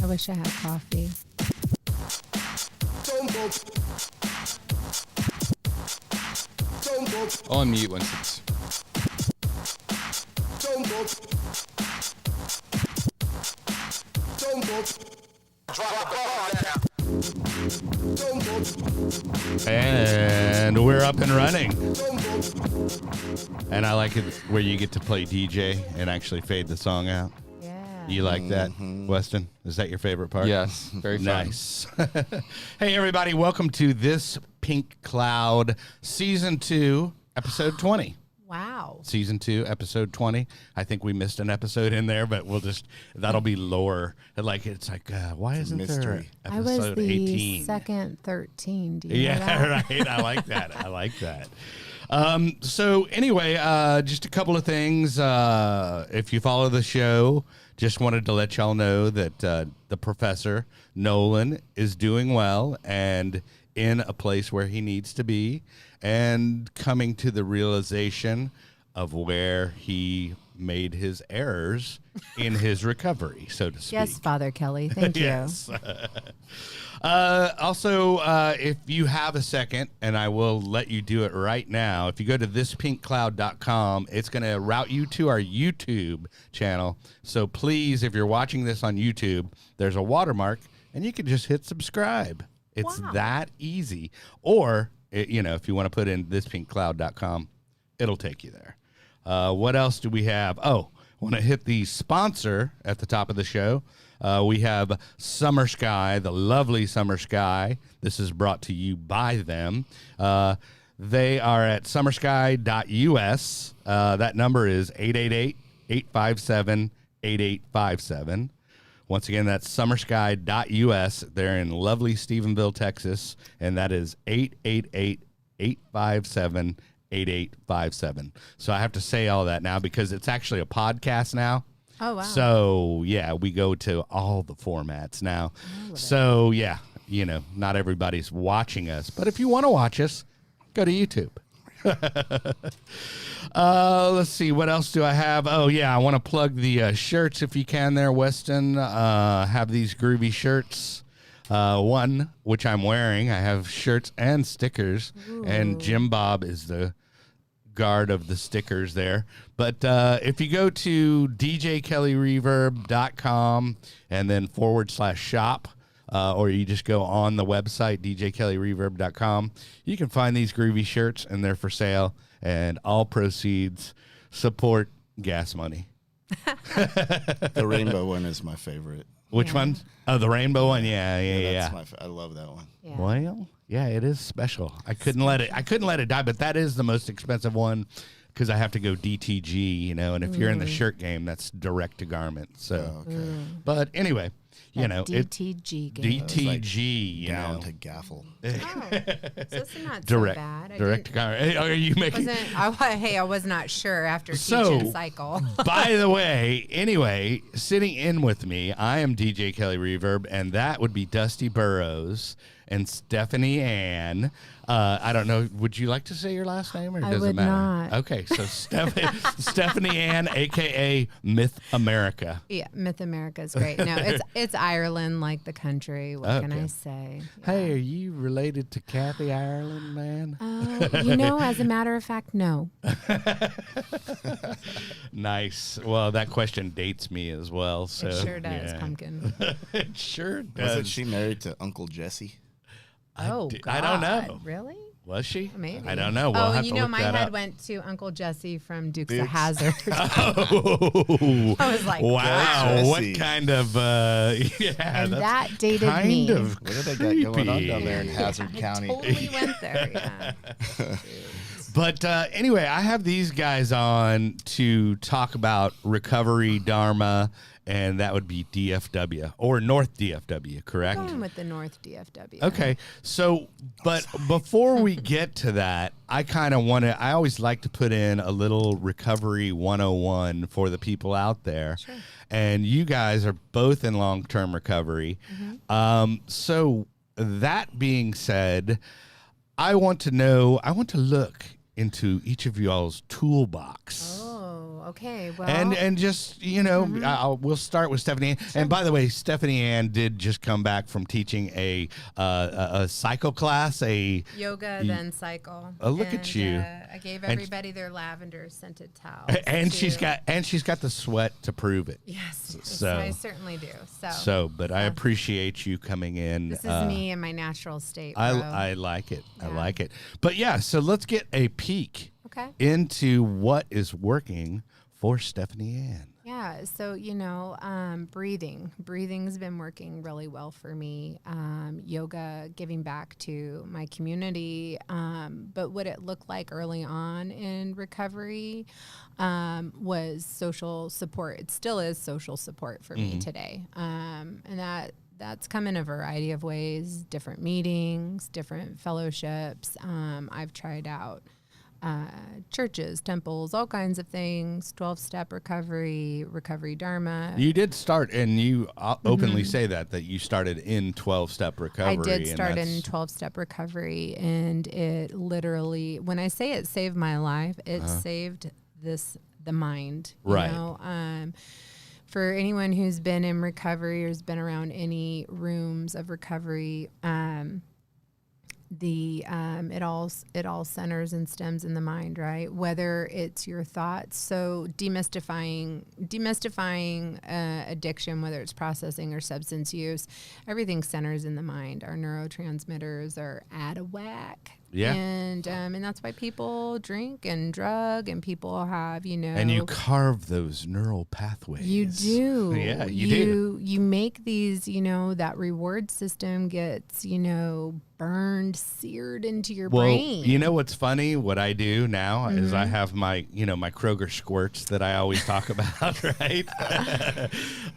wish I had coffee. I'll unmute once it's... And we're up and running. And I like it where you get to play DJ and actually fade the song out. Yeah. You like that, Weston? Is that your favorite part? Yes, very fun. Nice. Hey, everybody. Welcome to This Pink Cloud, Season 2, Episode 20. Wow. Season 2, Episode 20. I think we missed an episode in there, but that'll be lower. Why isn't there I episode was the 18? second 13. Do you know that? Yeah, right. I like that. I like that. So anyway, just a couple of things. If you follow the show, just wanted to let y'all know that the professor, Nolan, is doing well and in a place where he needs to be and coming to the realization of where he made his errors in his recovery, so to speak. Yes, Father Kelly. Thank you. Yes. Also, if you have a second, and I will let you do it right now, if you go to thispinkcloud.com, it's going to route you to our YouTube channel. So please, if you're watching this on YouTube, there's a watermark, and you can just hit subscribe. It's that easy. Or, if you want to put in thispinkcloud.com, it'll take you there. What else do we have? Oh, I want to hit the sponsor at the top of the show. We have Summer Sky, the lovely Summer Sky. This is brought to you by them. They are at summersky.us. That number is 888-857-8857. Once again, that's summersky.us. They're in lovely Stephenville, Texas, and that is 888-857-8857. So I have to say all that now because it's actually a podcast now. Oh, wow. So, yeah, we go to all the formats now. So, yeah, not everybody's watching us. But if you want to watch us, go to YouTube. Let's see. What else do I have? Oh, yeah, I want to plug the shirts if you can there, Weston. Have these groovy shirts. One, which I'm wearing. I have shirts and stickers. Ooh. And Jim Bob is the guard of the stickers there. But if you go to djkellyreverb.com and then /shop, or you just go on the website, djkellyreverb.com, you can find these groovy shirts, and they're for sale, and all proceeds support gas money. The rainbow one is my favorite. Which one? Oh, the rainbow one? Yeah. I love that one. Yeah. Well, yeah, it is special. I couldn't let it die, but that is the most expensive one because I have to go DTG, and if you're in the shirt game, that's direct to garment. So, but anyway, DTG game. DTG, down to gaffle. Oh, so it's not direct, so bad. Direct to garment. Hey, are you making? I was not sure after teaching cycle. By the way, anyway, sitting in with me, I am DJ Kelly Reverb, and that would be Dusty Burrows and Stephany Ann. I don't know. Would you like to say your last name, or does it matter? Not. Okay, so Stephany Ann, aka Myth America. Yeah, Myth America is great. No, it's Ireland, like the country. What can I say? Yeah. Hey, are you related to Kathy Ireland, man? As a matter of fact, no. Nice. Well, that question dates me as well. So it sure does, Pumpkin. It sure does. Wasn't she married to Uncle Jesse? God. I don't know. Really? Was she? Maybe. I don't know. We'll have to look my that head up. went to Uncle Jesse from Dukes of Hazzard. Oh, I was like, wow. What kind of, and that dated me. What do they got going on down there in Hazard County? I totally went there, yeah. But anyway, I have these guys on to talk about recovery Dharma, and that would be DFW or North DFW, correct? I'm going with the North DFW. Okay, so, but before we get to that, I kind of want to, I always like to put in a little recovery 101 for the people out there. Sure. And you guys are both in long-term recovery. Mm-hmm. So that being said, I want to look into each of y'all's toolbox. Oh, Okay. Well, and just we'll start with Stephany. Sure. And by the way, Stephany Ann did just come back from teaching a cycle class, yoga, then cycle. Look at you! I gave everybody their lavender scented towels. And she's got the sweat to prove it. Yes, so I certainly do. But I appreciate you coming in. This is me in my natural state. Bro. I like it. Yeah. I like it. But yeah, so let's get a peek into what is working for Stephany Ann. Yeah, so breathing's been working really well for me. Yoga, giving back to my community, but what it looked like early on in recovery was social support. It still is social support for me today, and that's come in a variety of ways, different meetings, different fellowships. I've tried out churches, temples, all kinds of things, 12-step recovery Dharma. You did start, and you openly say that you started in 12-step recovery. I did start in 12-step recovery, and it literally, when I say it saved my life, it saved the mind. Right. For anyone who's been in recovery or has been around any rooms of recovery, it all centers and stems in the mind, right? Whether it's your thoughts, so demystifying addiction, whether it's processing or substance use, everything centers in the mind. Our neurotransmitters are out of whack. Yeah. And that's why people drink and drug, and people have, And you carve those neural pathways. You do. Yeah, you do. You make these, that reward system gets, burned, seared into your brain. You know what's funny? What I do now is I have my, my Kroger squirts that I always talk about, right?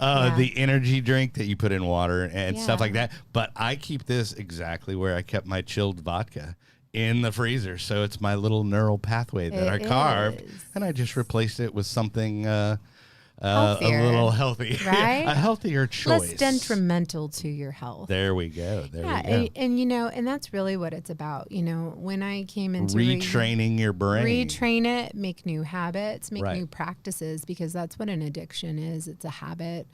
The energy drink that you put in water and stuff like that. But I keep this exactly where I kept my chilled vodka. In the freezer, so it's my little neural pathway that I carved, and I just replaced it with something a little healthy, right? A healthier choice, less detrimental to your health. There we go. And that's really what it's about. When I came into retraining your brain, retrain it, make new habits, make new practices, because that's what an addiction is. It's a habit.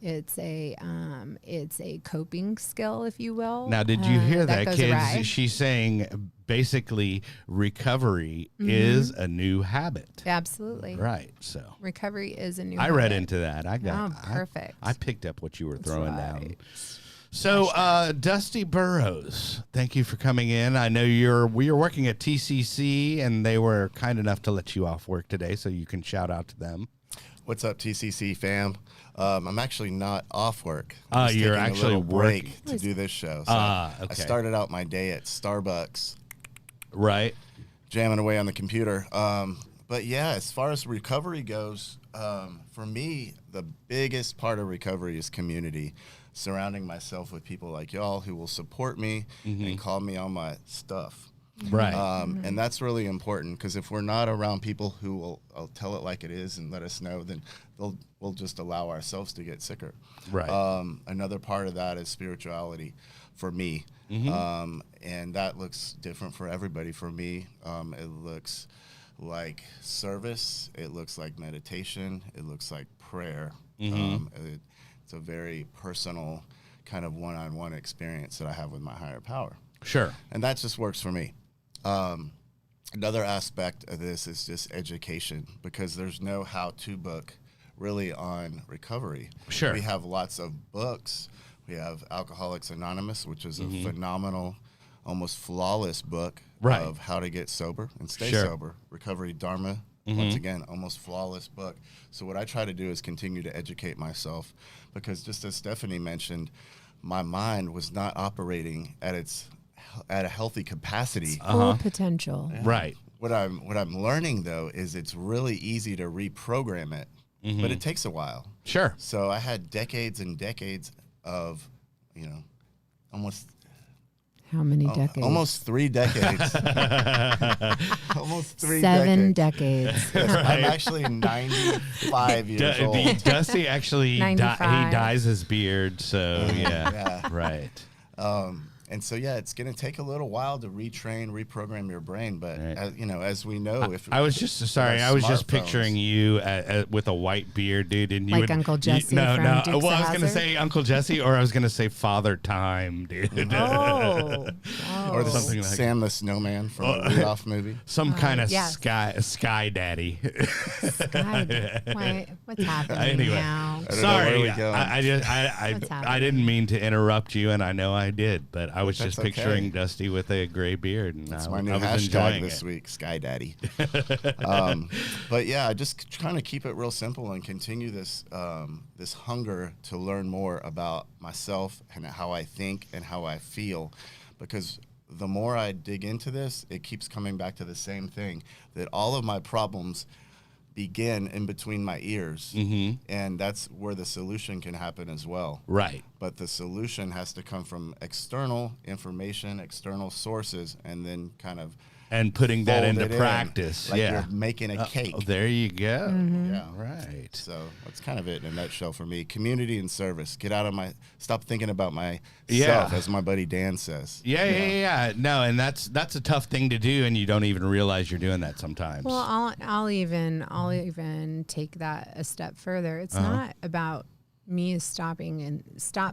It's a coping skill, if you will. Now, did you hear that, kids? Awry. She's saying basically recovery is a new habit. Absolutely. Right. So recovery is a new habit. I read into that. I got perfect. I picked up what you were throwing down. So Dusty Burrows, thank you for coming in. I know we are working at TCC, and they were kind enough to let you off work today, so you can shout out to them. What's up, TCC fam? I'm actually not off work. You're actually a break working to do this show. So okay. I started out my day at Starbucks. Right. Jamming away on the computer. But yeah, as far as recovery goes, for me, the biggest part of recovery is community. Surrounding myself with people like y'all who will support me and call me on my stuff. Right. And that's really important, because if we're not around people who will tell it like it is and let us know, then we'll just allow ourselves to get sicker. Right. Another part of that is spirituality for me. And that looks different for everybody. For me, it looks like service. It looks like meditation. It looks like prayer. It's a very personal kind of one-on-one experience that I have with my higher power. Sure. And that just works for me. Another aspect of this is just education, because there's no how-to book really on recovery. Sure. We have lots of books. We have Alcoholics Anonymous, which is a phenomenal, almost flawless book of how to get sober and stay sober. Recovery Dharma, once again, almost flawless book. So what I try to do is continue to educate myself, because just as Stephany mentioned, my mind was not operating at a healthy capacity. Full potential. Yeah. Right. What I'm learning, though, is it's really easy to reprogram it, but it takes a while. Sure. So I had decades and decades of, almost... How many decades? Almost 3 decades. Almost 3 7 decades. decades. I'm actually 95 years old. Dusty actually he 95. dyes his beard, so yeah. Yeah. Right. And so, yeah, it's going to take a little while to reprogram your brain. But, Right. as we know, I was just picturing you with a white beard, dude. And you Like Uncle Jesse from Dukes of Well, I was going to Hazzard? say Uncle Jesse, or I was going to say Father Time, dude. Oh. or the something like Sam the Snowman from the Rudolph movie. Some kind of yes. sky daddy. What's happening Anyway. now? I don't know where Sorry, we going. What's I happening? didn't mean to interrupt you, and I know I did, but I was That's just picturing okay. Dusty with a gray beard, and That's I, my new I was hashtag enjoying this it. week, Sky Daddy. But yeah, just trying to keep it real simple and continue this this hunger to learn more about myself and how I think and how I feel, because the more I dig into this, it keeps coming back to the same thing, that all of my problems begin in between my ears, and that's where the solution can happen as well. Right. But the solution has to come from external information, external sources, and then kind of And putting that fold into it in, practice. like yeah. you're making a cake. Oh, there you go. Yeah. Right. So that's kind of it in a nutshell for me. Community and service. Get out of stop thinking about myself, Yeah. as my buddy Dan says. Yeah. No, and that's a tough thing to do, and you don't even realize you're doing that sometimes. Well, I'll even take that a step further. It's not about me stop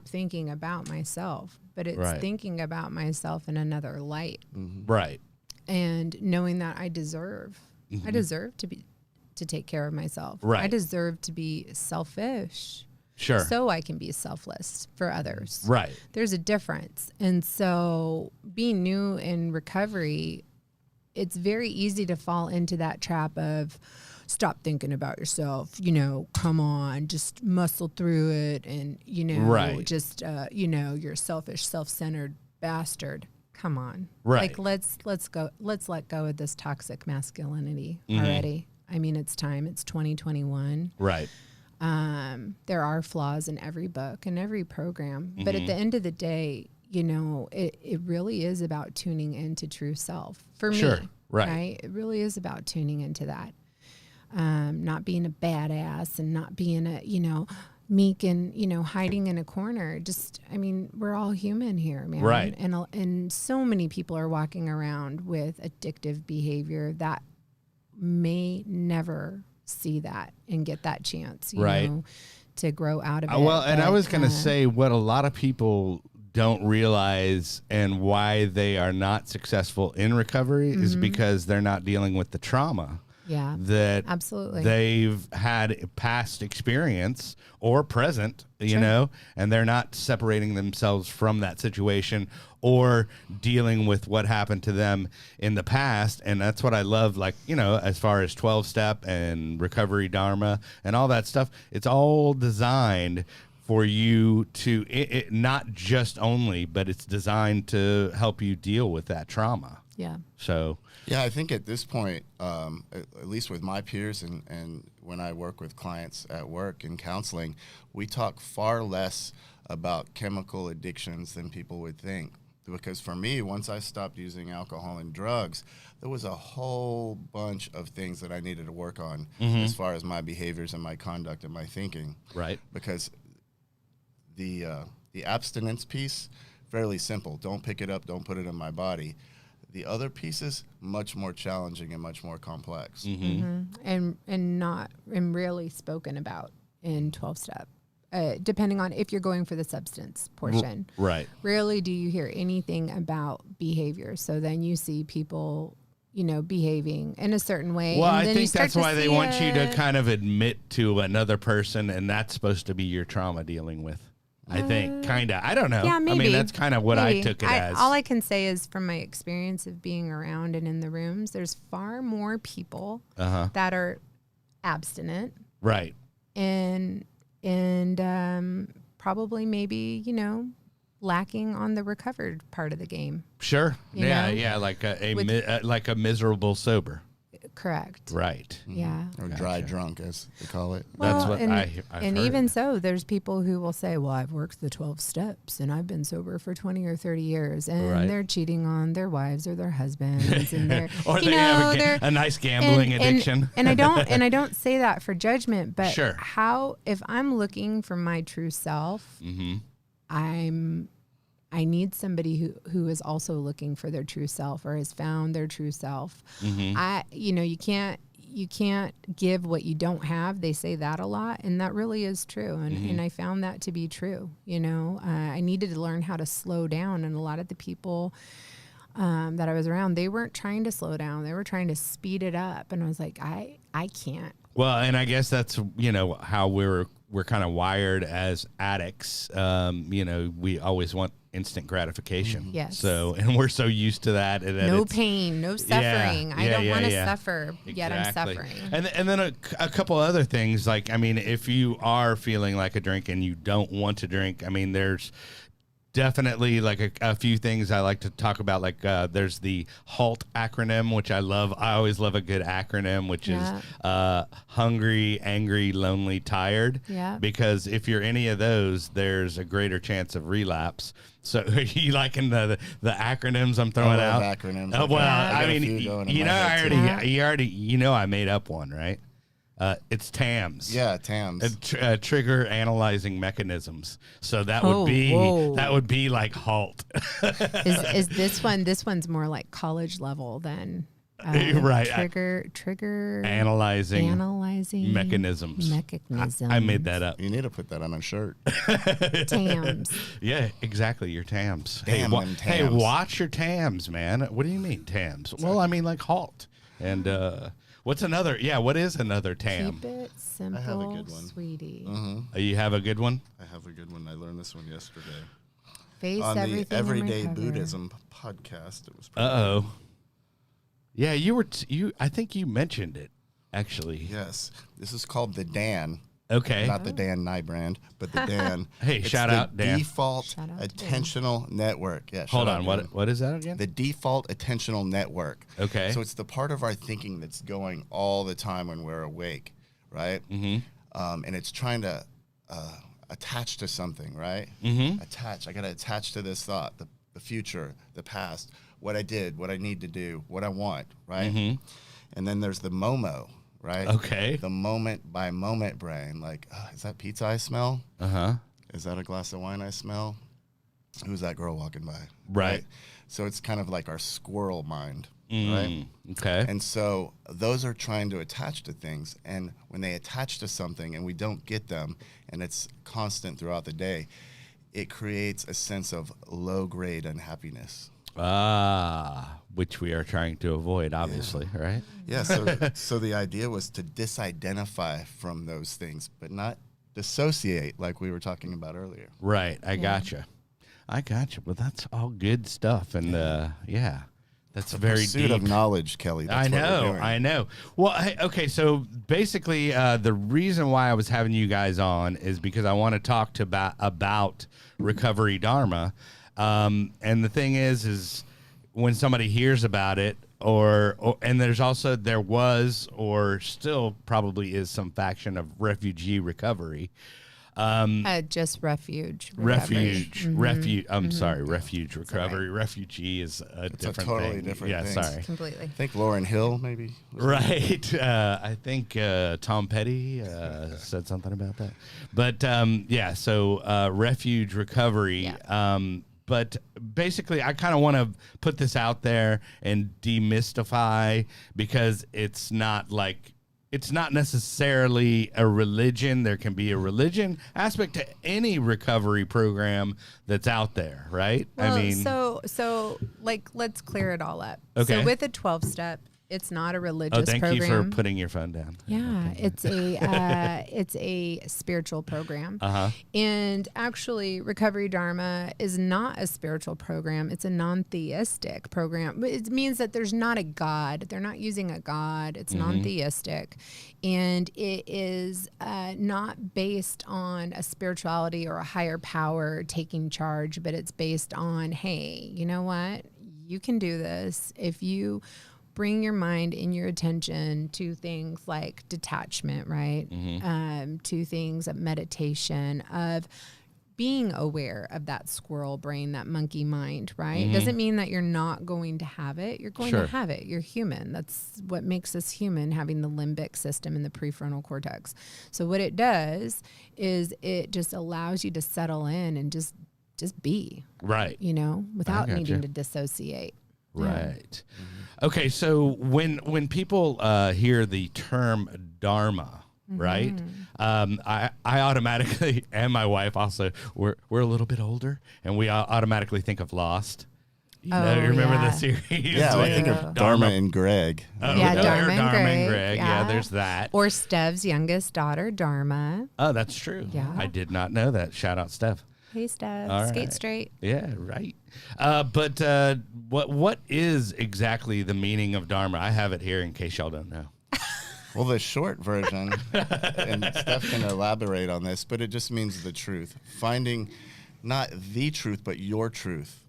thinking about myself, but it's Right. thinking about myself in another light Right. and knowing that I deserve to take care of myself. Right. I deserve to be selfish Sure. so I can be selfless for others. Right. There's a difference. And so being new in recovery, it's very easy to fall into that trap of stop thinking about yourself, come on, just muscle through it. And, Right. just, you're a selfish, self-centered bastard. Come on. Right. Like, let's let go of this toxic masculinity already. I mean, it's time. It's 2021. Right. There are flaws in every book and every program, but at the end of the day, it really is about tuning into true self for me. Sure. Right. It really is about tuning into that. Not being a badass and not being meek and, hiding in a corner. We're all human here, man. Right. And so many people are walking around with addictive behavior that may never see that and get that chance, you Right. know, to grow out of it. Well, and I But, was going to say what a lot of people don't realize and why they are not successful in recovery is because they're not dealing with the trauma yeah, that absolutely. they've had past experience or present, you Sure. know, and they're not separating themselves from that situation or dealing with what happened to them in the past. And that's what I love, like, as far as 12-step and recovery dharma and all that stuff, it's all designed for you to, it not just only, but it's designed to help you deal with that trauma. Yeah. So, Yeah, I think at this point, at least with my peers and when I work with clients at work in counseling, we talk far less about chemical addictions than people would think. Because for me, once I stopped using alcohol and drugs, there was a whole bunch of things that I needed to work on as far as my behaviors and my conduct and my thinking. right. Because the abstinence piece, fairly simple. Don't pick it up. Don't put it in my body. The other pieces, much more challenging and much more complex. And rarely spoken about in 12-step, depending on if you're going for the substance portion. Right. Rarely do you hear anything about behavior. So then you see people, behaving in a certain way. Well, and I then you think start that's to why they see want you to it. kind of admit to another person, and that's supposed to be your trauma dealing with. I think, kind of. I don't know. Yeah, maybe. I mean, that's kind of what I Maybe. took it as. All I can say is from my experience of being around and in the rooms, there's far more people that are abstinent Right. and probably maybe, lacking on the recovered part of the game. Sure. You Yeah, know? yeah, like a miserable sober. Correct. Right. Yeah. Or dry drunk, as they call it. That's what and, I've and heard. even so, there's people who will say, well, I've worked the 12 steps and I've been sober for 20 or 30 years and Right. they're cheating on their wives or their husbands and they're, Or you they know, have they're- a nice gambling addiction. And I don't say that for judgment, but Sure. if I'm looking for my true self, Mm-hmm. I'm I need somebody who is also looking for their true self or has found their true self. You can't give what you don't have. They say that a lot, and that really is true. And I found that to be true. I needed to learn how to slow down, and a lot of the people that I was around, they weren't trying to slow down. They were trying to speed it up, and I was like, I can't. Well, and I guess that's how we're kind of wired as addicts. We always want instant gratification. Yes. So, and we're so used to that. And no pain, no suffering. I don't want to suffer, exactly. yet I'm suffering. And then a couple other things, like, I mean, if you are feeling like a drink and you don't want to drink, I mean, there's definitely like a few things I like to talk about. Like there's the HALT acronym, which I love. I always love a good acronym, which is hungry, angry, lonely, tired. Yeah. Because if you're any of those, there's a greater chance of relapse. So are you liking the acronyms I'm throwing out? Acronyms. Oh, well, I mean, I made up one, right? It's TAMS. Yeah, TAMS. Trigger analyzing mechanisms. So that would be like HALT. Is this one? This one's more like college level than right. Trigger analyzing mechanisms. I made that up. You need to put that on a shirt. TAMS. Yeah, exactly. Your TAMS. Damn TAMS. Hey, watch your TAMS, man. What do you mean TAMS? Well, I mean like HALT. And what's another? Yeah, what is another TAM? Keep it simple, I have a good one. sweetie. You have a good one? I have a good one. I learned this one yesterday. Face on everything the Everyday in my cover. Buddhism podcast. It was. Uh-oh. Yeah, you were. I think you mentioned it, actually. Yes, this is called the Dan. Okay. Not the Dan Nye brand, but the Dan. Hey, it's shout out, Dan. Default Attentional Network. Yeah. Hold on. What is that again? The Default Attentional Network. Okay. So it's the part of our thinking that's going all the time when we're awake, right? Mm-hmm. And it's trying to attach to something, right? Mm-hmm. Attach. I got to attach to this thought, the future, the past, what I did, what I need to do, what I want, right? Mm-hmm. And then there's the Momo, right? Okay. The moment by moment brain, like, is that pizza I smell? Uh-huh. Is that a glass of wine I smell? Who's that girl walking by? Right. So it's kind of like our squirrel mind, right? Okay. And so those are trying to attach to things. And when they attach to something and we don't get them, and it's constant throughout the day, it creates a sense of low-grade unhappiness. Which we are trying to avoid, obviously, right? Yeah, so the idea was to disidentify from those things, but not dissociate like we were talking about earlier. Right, I gotcha. But that's all good stuff, and that's very pursuit deep. Of knowledge, Kelly. That's I know. Well, okay, so basically, the reason why I was having you guys on is because I want to talk about Recovery Dharma. And the thing is when somebody hears about it, and there was or still probably is some faction of refugee recovery. Just refuge. Refuge. I'm sorry, refuge recovery. Right. Refugee is a different totally thing. Different thing. Sorry. Completely. I think Lauryn Hill maybe. Right. I think Tom Petty said something about that. But so refuge recovery. Yeah. But basically, I kind of want to put this out there and demystify, because it's not necessarily a religion. There can be a religion aspect to any recovery program that's out there, right? Well, I mean, so let's clear it all up. Okay. So with a 12-step, it's not a religious program. Oh, thank you for putting your phone down. Yeah, it's a spiritual program. Uh-huh. And actually, Recovery Dharma is not a spiritual program. It's a non-theistic program. It means that there's not a God. They're not using a God. It's non-theistic. And it is not based on a spirituality or a higher power taking charge, but it's based on, hey, you know what? You can do this if you bring your mind and your attention to things like detachment, right? To things of meditation, of being aware of that squirrel brain, that monkey mind, right? It doesn't mean that you're not going to have it. You're going to have it. You're human. That's what makes us human, having the limbic system and the prefrontal cortex. So what it does is it just allows you to settle in and just just be. Right. Without needing to dissociate. Right. Okay, so when people hear the term Dharma, right? I automatically, and my wife also, we're a little bit older, and we automatically think of Lost. You remember the series? Yeah, I think of Dharma and Greg. Dharma and Greg. Yeah, there's that. Or Stev's youngest daughter, Dharma. Oh, that's true. Yeah. I did not know that. Shout out, Steph. Hey, Steph. All Skate right. straight. Yeah, right. But what is exactly the meaning of Dharma? I have it here in case y'all don't know. Well, the short version, and Steph can elaborate on this, but it just means the truth. Finding not the truth, but your truth.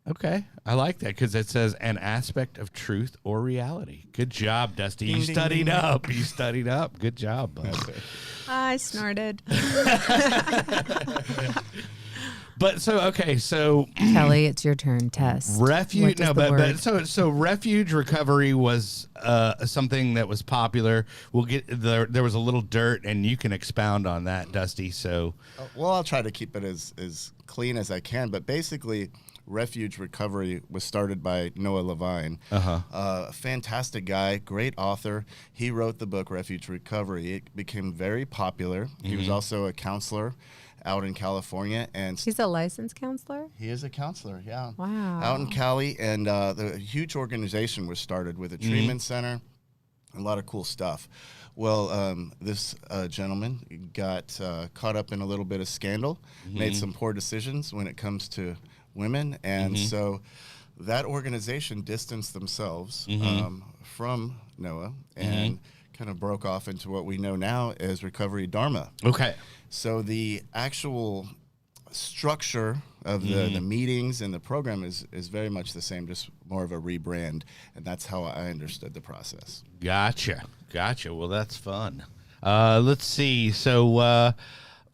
Okay. I like that because it says an aspect of truth or reality. Good job, Dusty. You studied up. You studied up. Good job, bud. I snorted. But so Kelly, it's your turn. Test. Refuge. No, but so refuge recovery was something that was popular. We'll get there was a little dirt, and you can expound on that, Dusty. So, well, I'll try to keep it as clean as I can. But basically, refuge recovery was started by Noah Levine. A fantastic guy, great author. He wrote the book Refuge Recovery. It became very popular. He was also a counselor out in California, and he's a licensed counselor. He is a counselor, yeah. Wow. Out in Cali, and the huge organization was started with a treatment center, a lot of cool stuff. Well, this gentleman got caught up in a little bit of scandal, made some poor decisions when it comes to women, and so that organization distanced themselves from Noah and kind of broke off into what we know now as Recovery Dharma. Okay. So the actual structure of the meetings and the program is very much the same, just more of a rebrand, and that's how I understood the process. Gotcha. Well, that's fun. Let's see. So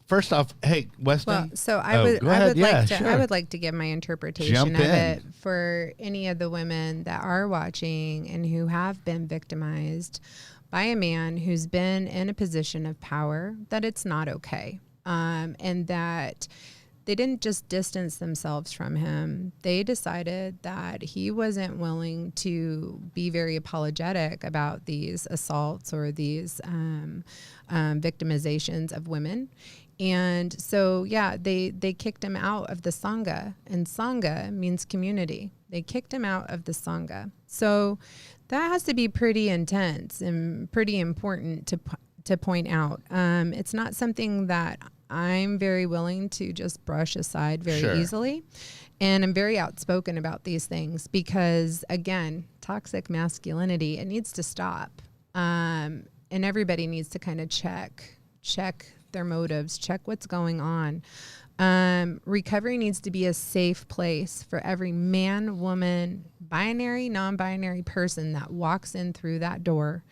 first off, hey, Weston. Well, so I would like to give my interpretation Jump of in. it for any of the women that are watching and who have been victimized by a man who's been in a position of power, that it's not okay. And that they didn't just distance themselves from him. They decided that he wasn't willing to be very apologetic about these assaults or these victimizations of women. And so, they kicked him out of the Sangha, and Sangha means community. They kicked him out of the Sangha. So that has to be pretty intense and pretty important to point out. It's not something that I'm very willing to just brush aside very easily. And I'm very outspoken about these things because, again, toxic masculinity, it needs to stop. And everybody needs to kind of check their motives, check what's going on. Recovery needs to be a safe place for every man, woman, binary, non-binary person that walks in through that door.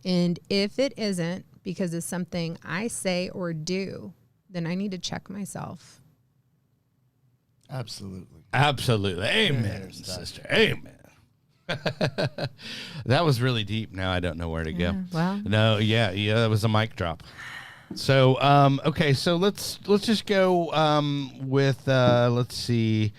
And if it isn't because of something I say or do, then I need to check myself. Absolutely. Amen, sister. Amen. That was really deep. Now I don't know where to go. Well. No, that was a mic drop. So, okay, so let's just go with let's see.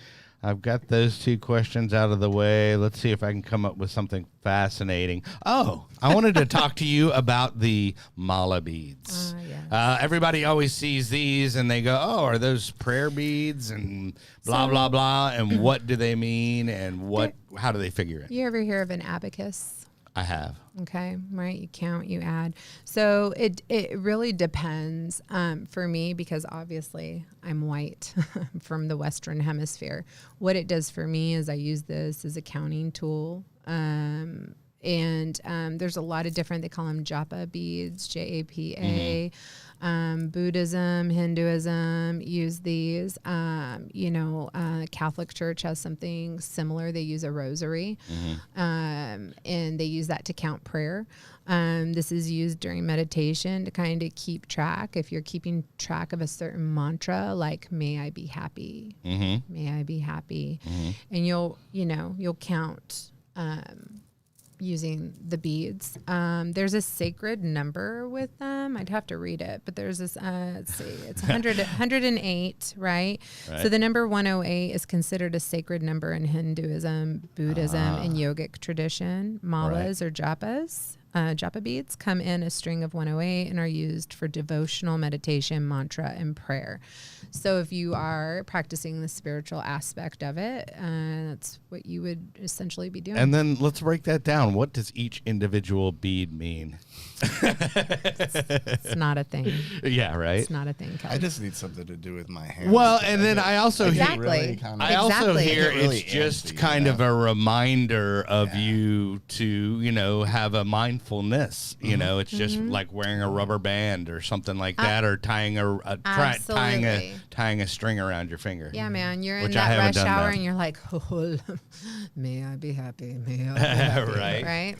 I've got those two questions out of the way. Let's see if I can come up with something fascinating. Oh, I wanted to talk to you about the mala beads. Yes. Everybody always sees these and they go, oh, are those prayer beads and blah, blah, blah. And what do they mean and how do they figure it? You ever hear of an abacus? I have. Okay, right. You count, you add. So it really depends for me because obviously I'm white from the Western Hemisphere. What it does for me is I use this as a counting tool. And there's a lot of different, they call them japa beads, Japa. Buddhism, Hinduism use these. Catholic Church has something similar. They use a rosary, and they use that to count prayer. This is used during meditation to kind of keep track. If you're keeping track of a certain mantra, like "May I be happy," "May I be happy," and you'll count. using the beads. There's a sacred number with them. I'd have to read it, but there's this, let's see, it's 108, right? So the number 108 is considered a sacred number in Hinduism, Buddhism, and yogic tradition. Malas or japas. Japa beads come in a string of 108 and are used for devotional meditation, mantra, and prayer. So if you are practicing the spiritual aspect of it, that's what you would essentially be doing. And then let's break that down. What does each individual bead mean? It's not a thing. Yeah, right? It's not a thing, Kelly. I just need something to do with my hands. Well, and then I also Exactly. I also hear Really it's just antsy, kind of a reminder of you to, you know, have a mindfulness. You know, it's just like wearing a rubber band or something like that, or tying tying a string around your finger. Yeah, man. You're in Which I that haven't rush done hour that. and you're like, oh, may I be happy? May I be happy? Right. Right?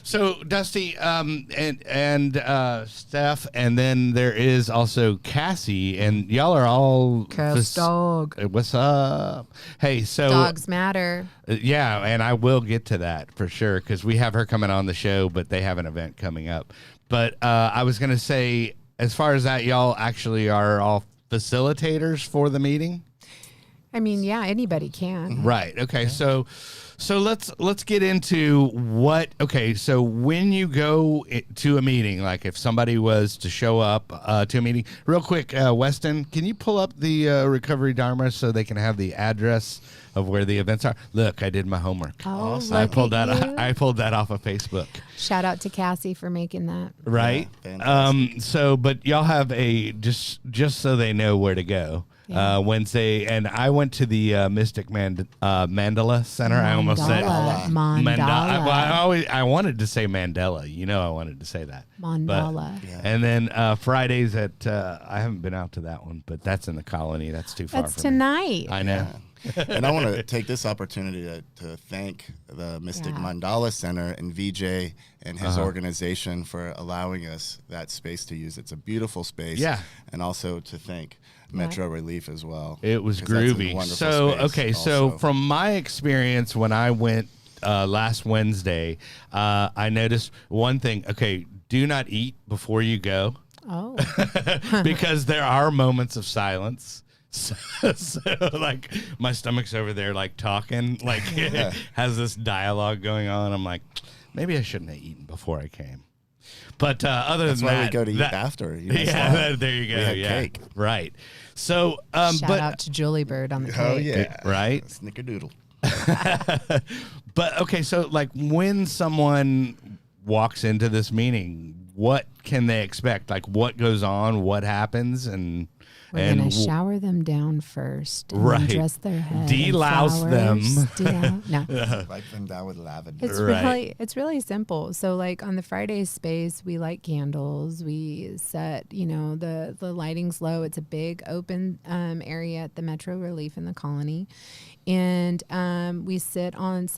So Dusty, and Steph, and then there is also Cassie, and y'all are all Dog. What's up? Hey, so Dogs matter. yeah, and I will get to that for sure because we have her coming on the show, but they have an event coming up. But I was gonna say, as far as that, y'all actually are all facilitators for the meeting. I mean, yeah, anybody can. Right. Okay. So let's get into what. Okay. So when you go to a meeting, like if somebody was to show up to a meeting, real quick, Weston, can you pull up the Recovery Dharma so they can have the address of where the events are? Look, I did my homework. Oh, Awesome. I pulled that. I pulled that off of Facebook. Shout out to Cassie for making that. Right. Yeah, so, but y'all have a just so they know where to go. Yeah. Wednesday, and I went to the Mystic Mandala Center. I almost said Mandala. Well, I wanted to say Mandela. You know, I wanted to say that. Mandala. But, and then Fridays at I haven't been out to that one, but that's in the Colony. That's too far. That's from tonight. Me. I know. And I want to take this opportunity to thank the Mystic Mandala Center and VJ and his organization for allowing us that space to use. It's a beautiful space. Yeah. And also to thank Metro Relief as well. It was groovy. So from my experience when I went last Wednesday, I noticed one thing. Okay, do not eat before you go. Oh. Because there are moments of silence. So like my stomach's over there like talking, like has this dialogue going on. I'm like, maybe I shouldn't have eaten before I came. But other That's than why that, we go to eat after. There you go. We had cake. Right. So Shout out to Julie Bird on the cake. Oh yeah. Right. Snickerdoodle. But okay, so like when someone walks into this meeting, what can they expect? Like what goes on, what happens, and we're going to shower them down first and then dress their head. Delouse them. No. Wipe them down with lavender. It's really simple. So like on the Friday space, we light candles. We set, the lighting's low. It's a big open area at the Metro Relief in the Colony. And some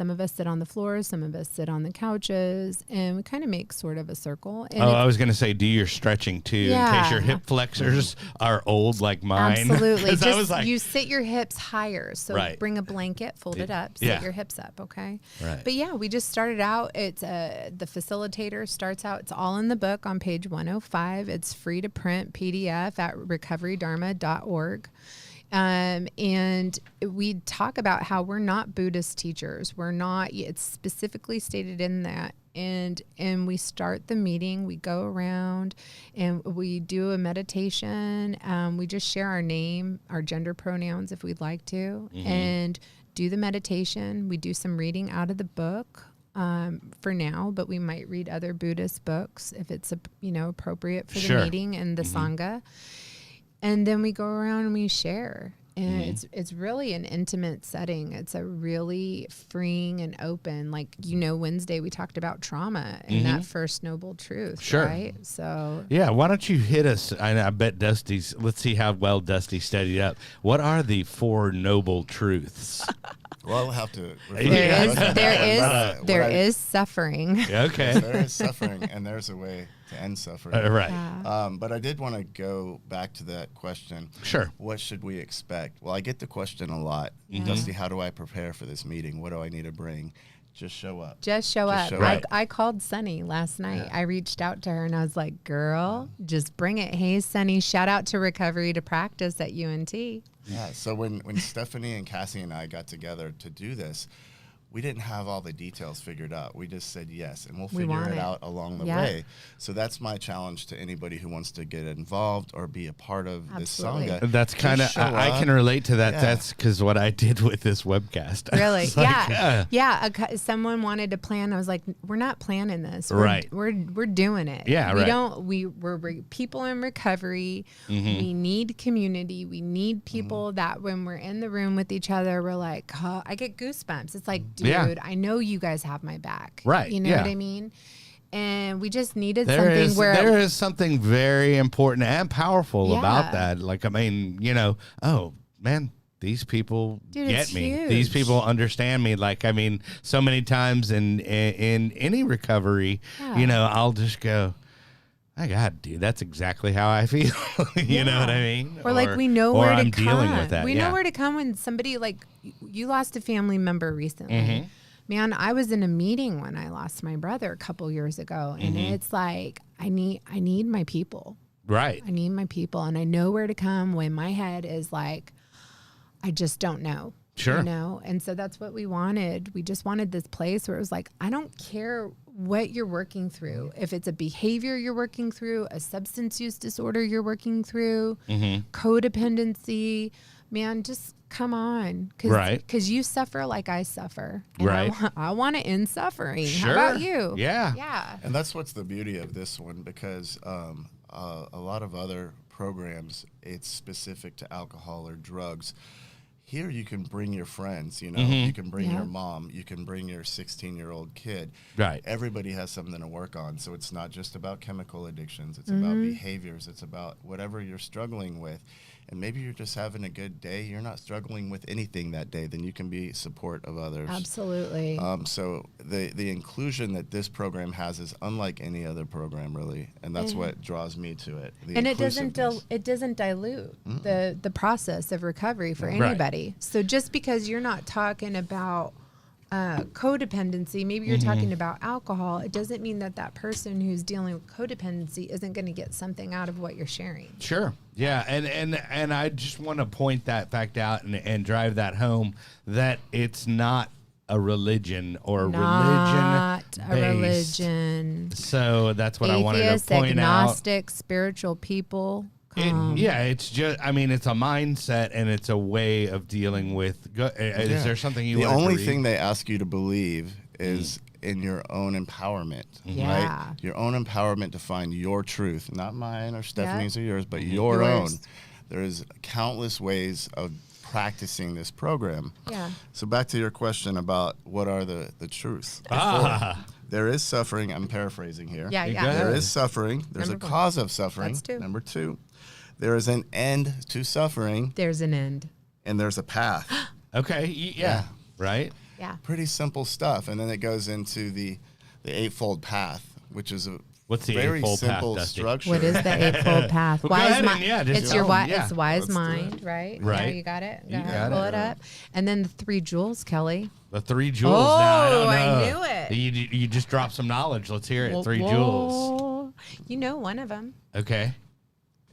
of us sit on the floor, some of us sit on the couches, and we kind of make sort of a circle. And I was going to say, do your stretching too, in case your hip flexors are old like mine. Absolutely. Just you sit your hips higher. So bring a blanket, fold it up, sit your hips up, okay? Right. But yeah, we just started out. It's the facilitator starts out. It's all in the book on page 105. It's free to print PDF at recoverydharma.org. And we talk about how we're not Buddhist teachers. We're not, it's specifically stated in that. And we start the meeting, we go around and we do a meditation. We just share our name, our gender pronouns if we'd like to, and do the meditation. We do some reading out of the book. For now, but we might read other Buddhist books if it's appropriate for the meeting and the Sangha. And then we go around and we share. And it's really an intimate setting. It's a really freeing and open, like, Wednesday we talked about trauma and that first noble truth, right? So yeah, why don't you hit us? I bet Dusty's, let's see how well Dusty studied up. What are the 4 noble truths? Well, I'll have to. There is suffering. Okay. There is suffering, and there's a way to end suffering. Right. Yeah. But I did want to go back to that question. Sure. What should we expect? Well, I get the question a lot. Dusty, how do I prepare for this meeting? What do I need to bring? Just show up. Just show up. Right. I called Sunny last night. I reached out to her and I was like, girl, just bring it. Hey, Sunny, shout out to Recovery to Practice at UNT. Yeah. So when Stephany and Cassie and I got together to do this, we didn't have all the details figured out. We just said yes, and we'll figure it out along the way. So that's my challenge to anybody who wants to get involved or be a part of this Sangha. That's kind of, I can relate to that. Yeah. That's because what I did with this webcast. Really? Someone wanted to plan. I was like, we're not planning this. We're doing it. Yeah, We're people in recovery. We need community. We need people that when we're in the room with each other, we're like, oh, I get goosebumps. It's like, dude, I know you guys have my back. Right. You know what I mean? And we just needed there is something very important and powerful about that. Like, I mean, oh man, these people get me. Huge. These people understand me. Like, I mean, so many times in any recovery, I'll just go, my God, dude, that's exactly how I feel. You know what I mean? Or like we know where to come. Dealing with that. We know where to come when somebody, like, you lost a family member recently. Man, I was in a meeting when I lost my brother a couple years ago, and it's like I need my people. Right. I need my people, and I know where to come when my head is like, I just don't know. Sure. And so that's what we wanted. We just wanted this place where it was like, I don't care what you're working through. If it's a behavior you're working through, a substance use disorder you're working through, codependency, man, just come on. Because you suffer like I suffer. And I want to end suffering. Sure. How about you? Yeah. Yeah. And that's what's the beauty of this one, because a lot of other programs, it's specific to alcohol or drugs. Here you can bring your friends, you can bring your mom, you can bring your 16-year-old kid. Right. Everybody has something to work on. So it's not just about chemical addictions. It's about behaviors. It's about whatever you're struggling with. And maybe you're just having a good day. You're not struggling with anything that day. Then you can be support of others. Absolutely. So the inclusion that this program has is unlike any other program, really. And that's what draws me to it. And it doesn't dilute the process of recovery for anybody. So just because you're not talking about codependency, maybe you're talking about alcohol, it doesn't mean that person who's dealing with codependency isn't going to get something out of what you're sharing. Sure. Yeah. And I just want to point that fact out and drive that home, that it's not a religion or not a religion. So that's what Atheist, I wanted to point agnostic, spiritual people. It's just, I mean, it's a mindset and it's a way of dealing with. Is there something you? The only thing they ask you to believe is in your own empowerment, right? Your own empowerment to find your truth, not mine or Stephanie's or yours, but your own. There is countless ways of practicing this program. Yeah. So back to your question about what are the truths. There is suffering. I'm paraphrasing here. Yeah. There is suffering. There's a cause of suffering. That's two. Number two. There is an end to suffering. There's an end. And there's a path. Okay. Yeah. Right? Yeah. Pretty simple stuff. And then it goes into the Eightfold Path, which is a What's the very Eightfold simple Path, structure. What is the Eightfold Path? Wise mind. It's wise mind, right? Right. Yeah, you got it. You got Pull it. it up. And then the 3 jewels, Kelly. The 3 jewels. Oh, now, I knew it. You just dropped some knowledge. Let's hear it. 3 jewels. You know one of them. Okay.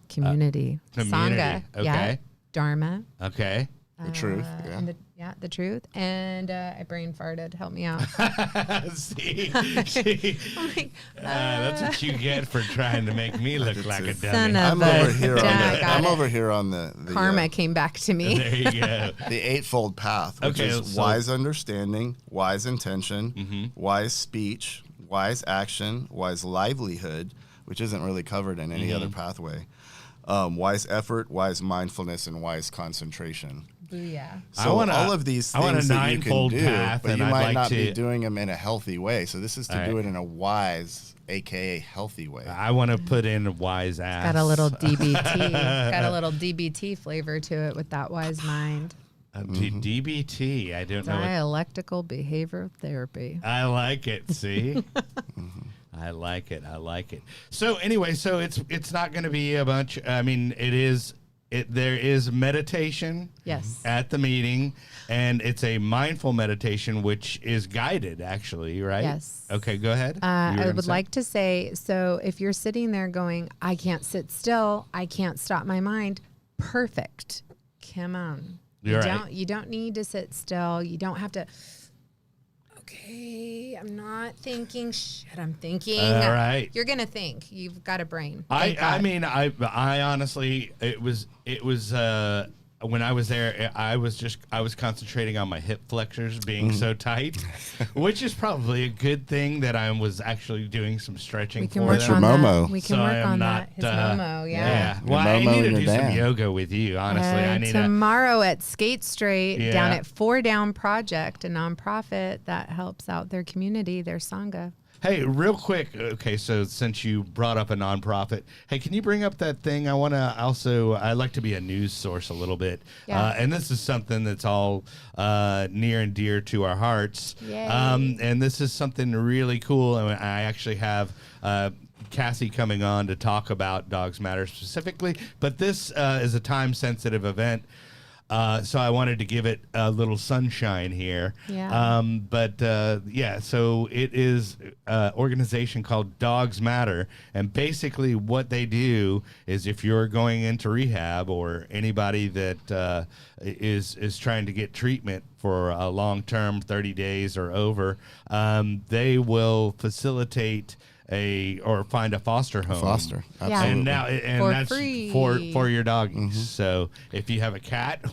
Community. Sangha. Okay. Yeah. Dharma. Okay. The truth. And the truth. And I brain farted. Help me out. See? I'm like, that's what you get for trying to make me look like a dummy. Son of I'm over here on the karma came back to me. There you go. The Eightfold Path, which is wise understanding, wise intention, wise speech, wise action, wise livelihood, which isn't really covered in any other pathway, wise effort, wise mindfulness, and wise concentration. Booyah. So all of these things that you can do, but you might not be doing them in a healthy way. So this is to do it in a wise, aka healthy way. I want to put in a wise ass. Got a little DBT. Got a little DBT flavor to it with that wise mind. DBT. I don't know. Dialectical behavioral therapy. I like it. See. I like it. So anyway, so it's not going to be a bunch. I mean, it is there is meditation Yes. at the meeting, and it's a mindful meditation, which is guided, actually, right? Yes. Okay, go ahead. I would like to say, so if you're sitting there going, I can't sit still, I can't stop my mind, perfect. Come on. You don't need to sit still. You don't have to. Okay, I'm not thinking. Shit, I'm thinking. All right. You're gonna think. You've got a brain. I honestly, it was when I was there, I was concentrating on my hip flexors being so tight, which is probably a good thing that I was actually doing some stretching for work them. on Momo. that. We can So work I am on not, that. His Momo, Yeah. Your Well, I Momo need to and do your some dad. yoga with you. Honestly, I need to. tomorrow at Skate Straight Yeah. down at 4 Down Project, a nonprofit that helps out their community, their Sangha. Hey, real quick. Okay, so since you brought up a nonprofit, hey, can you bring up that thing? I like to be a news source a little bit. Yeah. And this is something that's all near and dear to our hearts. Yay. And this is something really cool. And I actually have Cassie coming on to talk about Dogs Matter specifically. But this is a time-sensitive event. So I wanted to give it a little sunshine here. Yeah. So it is an organization called Dogs Matter. And basically what they do is if you're going into rehab or anybody that is trying to get treatment for a long-term, 30 days or over, they will facilitate or find a foster home. Foster, Yeah. absolutely. And For that's free. for your doggies. So if you have a cat,